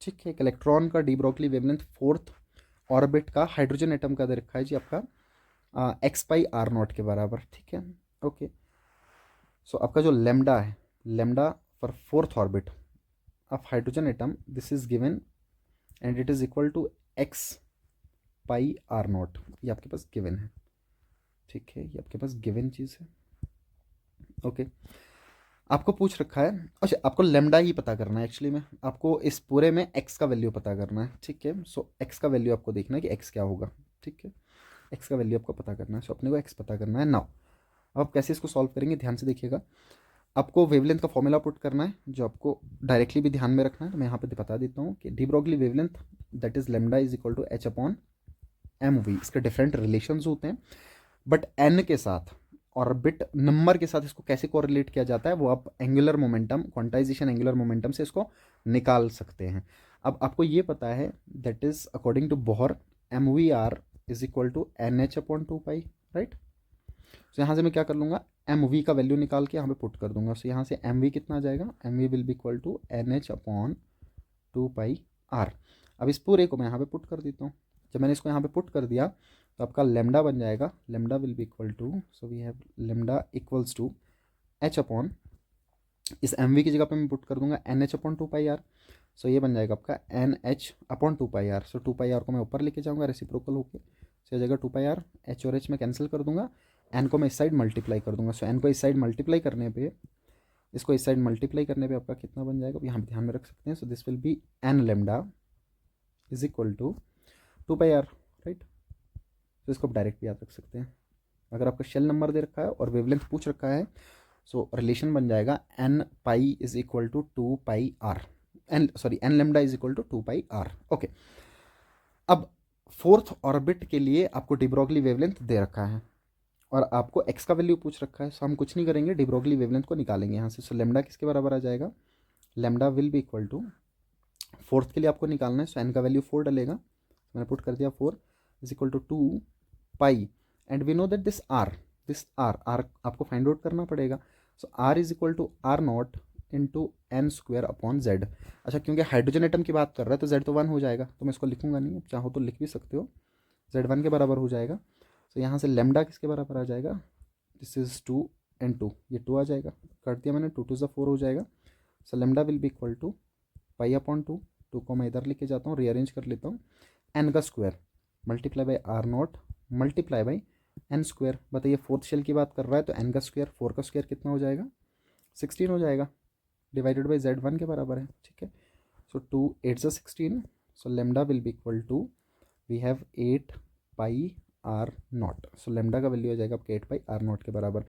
ठीक है। एक इलेक्ट्रॉन का D Broglie wavelength fourth orbit का हाइड्रोजन एटम का दे रखा है जी आपका एक्स पाई आर नॉट के बराबर, ठीक है। ओके, सो आपका जो लेमडा है, lambda for fourth orbit of hydrogen atom, this is given and it is equal to x pi r naught, ये आपके पास गिवन है, ठीक है। ये आपके पास गिवन चीज़ है। ओके, आपको पूछ रखा है, अच्छा आपको लेमडा ही पता करना है एक्चुअली में, आपको इस पूरे में एक्स का वैल्यू पता करना है, ठीक है। सो एक्स का वैल्यू आपको देखना है कि एक्स क्या होगा, ठीक है। एक्स का वैल्यू आपको पता करना है, सो अपने को एक्स पता करना है। नाउ अब आप कैसे इसको सॉल्व करेंगे, ध्यान से देखिएगा। आपको वेवलेंथ का फॉर्मूला पुट करना है, जो आपको डायरेक्टली भी ध्यान में रखना है, तो मैं यहाँ पे बता देता हूँ कि de Broglie wavelength that is lambda is equal to H upon m v. इसके डिफरेंट रिलेशंस होते हैं, बट एन के साथ ऑर्बिट नंबर के साथ इसको कैसे कोरिलेट किया जाता है वो आप angular momentum, quantization angular momentum से इसको निकाल सकते हैं। अब आपको ये पता है that is according to Bohr m v r is equal to n H upon two pi, right. तो यहाँ से मैं क्या कर लूँगा, एम वी का वैल्यू निकाल के यहाँ पे पुट कर दूंगा। सो यहाँ से एम वी कितना आ जाएगा, m v will be equal to n H upon two pi r. अब इस पूरे को मैं यहाँ पे पुट कर देता हूँ। जब मैंने इसको यहाँ पे पुट कर दिया तो आपका लेमडा बन जाएगा, lambda will be equal to, so we have lambda equals to H upon, इस एम वी की जगह पे मैं पुट कर दूंगा N H upon two pi R. So ये बन जाएगा आपका N H upon two pi R. So two pi R को मैं ऊपर लेके जाऊँगा रेसिप्रोकल होके, सो ये जगह टू पाई आर, एच और एच में कैंसिल कर दूंगा, एन को मैं इस साइड मल्टीप्लाई कर दूंगा। सो एन को इस साइड मल्टीप्लाई करने पे, इसको इस साइड मल्टीप्लाई करने पे आपका कितना बन जाएगा, यहाँ पे ध्यान में रख सकते हैं। So this will be n lambda is equal to two pi r, right. तो इसको आप डायरेक्ट भी याद रख सकते हैं। अगर आपका शेल नंबर दे रखा है और वेवलेंथ पूछ रखा है, सो रिलेशन बन जाएगा n pi is equal to two pi r, n sorry n lambda is equal to two pi r. Okay, अब फोर्थ ऑर्बिट के लिए आपको डी ब्रोगली वेवलेंथ दे रखा है और आपको एक्स का वैल्यू पूछ रखा है। सो हम कुछ नहीं करेंगे, डी ब्रोगली वेवलेंथ को निकालेंगे यहाँ से। सो लेमडा किसके बराबर आ जाएगा, lambda will be equal to, fourth के लिए आपको निकालना है, सो एन का वैल्यू 4 डलेगा, मैंने पुट कर दिया 4 is equal to two pi, and we know that this R आपको फाइंड आउट करना पड़ेगा। So R is equal to R not into N square upon Z. अच्छा, क्योंकि हाइड्रोजन एटम की बात कर रहा है तो जेड तो 1 हो जाएगा, तो मैं इसको लिखूंगा नहीं, चाहो तो लिख भी सकते हो, जेड 1 के बराबर हो जाएगा। तो यहाँ से लेमडा किसके बराबर आ जाएगा, दिस इज 2 एंड 2, ये 2 आ जाएगा, कर दिया मैंने, 2 2 4 हो जाएगा। So lambda will be equal to pi upon 2, 2 को मैं इधर लेके जाता हूँ, रीअरेंज कर लेता हूँ, एन का square multiply by r naught multiply by n square. बताइए फोर्थ शेल की बात कर रहा है तो एन का स्क्वायर, 4 का स्क्वायर कितना हो जाएगा, 16 हो जाएगा, डिवाइडेड बाई जेड 1 के बराबर है, ठीक है। सो 2 8 से 16, so lambda will be equal to, we have 8 pi r naught. So lambda का वैल्यू आ जाएगा आपके 8 पाई आर नॉट के बराबर।